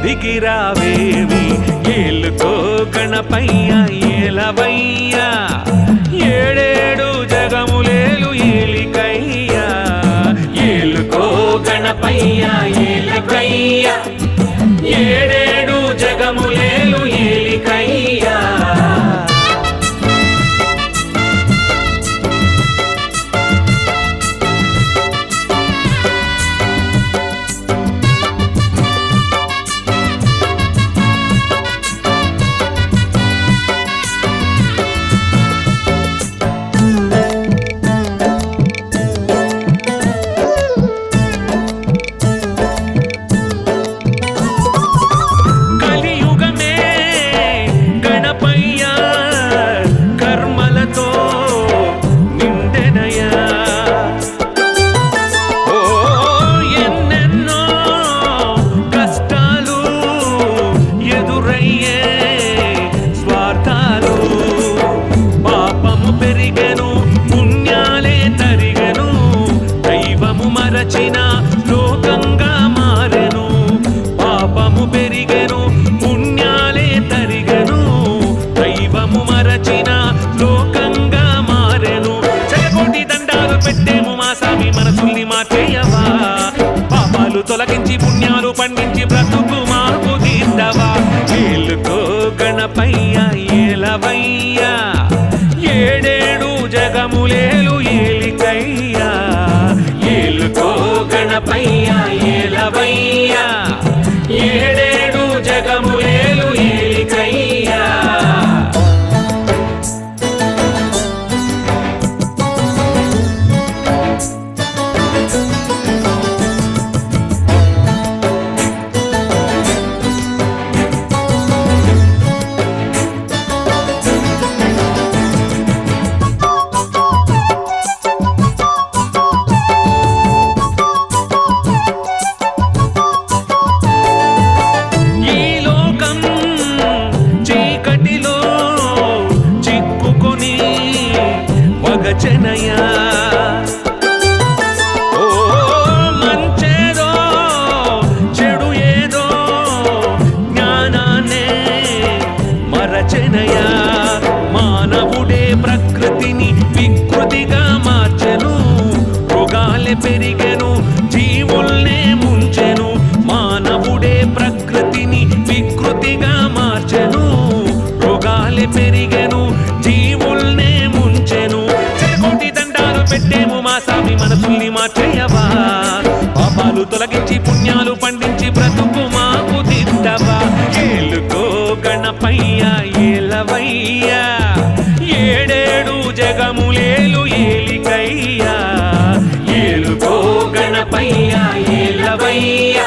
దిగిరావేమి ఏలుకో గణపయ్య ఏలవయ్యా ఏడేడు జగములేలు ఏలికయ్యా ఏలుకో గణపయ్య ఏలికయ్యా ఏడేడు జగములేలు ఏలికయ్యా మరచిన లోకంగా మారెను పాపము పెరిగెను పుణ్యాలే తరిగెను దైవము మరచిన లోకంగా మారెను జయకోటి దండాలు పెట్టేము మా సామి మనసుల్ని మార్చేయవా పాపాలు తొలగించి పుణ్యాలు పండించి బ్రతుకు మాకు తీర్చవా ఏలుకో గణపయ్య ఏలవయ్యా ఏడేడు జగములేలు ఏలికయ్యా ఏలుకో గణపయ్య ఏలవయ్యా ఏడేడు జగములేలు ఏలికయ్యా వగచనయా ఓ మంచేదో చెడు ఏదో జ్ఞానాన్నే మరచనయా మానవుడే ప్రకృతిని వికృతిగా మార్చెను రోగాలే పెరిగెను జీవుల్నే ముంచెను మానవుడే ప్రకృతిని వికృతిగా మార్చెను రోగాలే పెరిగెను జీవుల్నే ముంచెను జయకోటి దండాలు పెట్టేము మా సామి మనసుల్ని మార్చేయవా పాపాలు తొలగించి పుణ్యాలు పండించి బ్రతుకు మాకు దిద్దవా ఏలుకో గణపయ్య ఏలవయ్యా ఏడేడు జగములేలు ఏలికయ్యా ఏలుకో గణపయ్య ఏలవయ్యా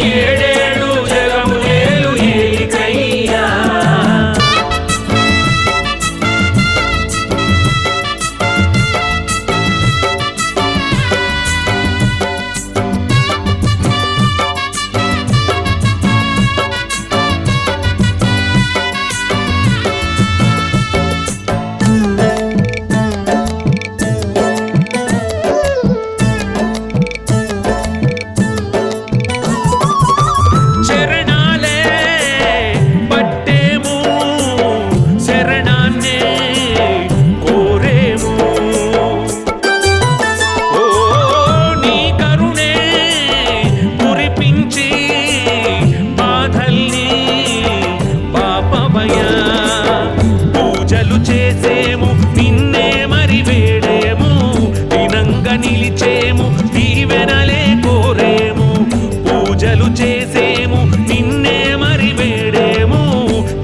ఏడేడు జగములేలు ఏలికయ్యా శరణాలే పట్టేము శరణాన్నే కోరేము ఓ నీ కరుణే కురిపించి బాధల్ని పాపమయ్యా పూజలు చేసేము నిన్నే మరి వేడేము దినంగా నిలిచేము దీవెనలే కోరేము పూజలు చేసేము నిన్నే మరి వేడేము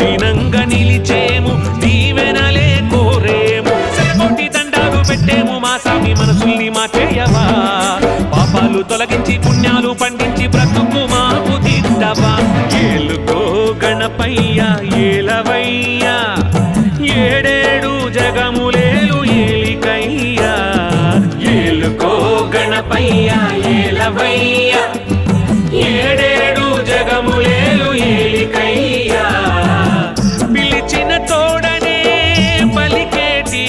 దినంగా నిలిచేము దీవెనలే కోరేము జయకోటి దండాలు పెట్టేము మా సామి మనసుల్ని మార్చేయవా పాపాలు తొలగించి పుణ్యాలు పండించి బ్రతుకు మాకు దిద్దవా ఏలుకో గణపయ్య ఏలవయ్యా ఏడేడు జగములేలు ఏలికయ్యా ఏలుకో గణపయ్య ఏలవయ్యా ఏడేడు జగములేలు ఏలికయ్యా పిలిచిన తోడనే పలికేటి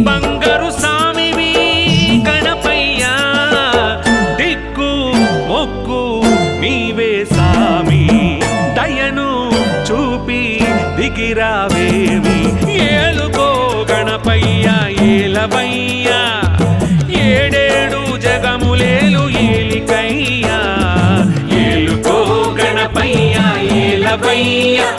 బంగారు సామివి గణపయ్యా దిక్కు మొక్కు నీవే సా రావేమి ఏలుకో గణపయ్య ఏలవయ్యా ఏడేడు జగములేలు ఏలికయ్యా ఏలుకో గణపయ్య ఏలవయ్యా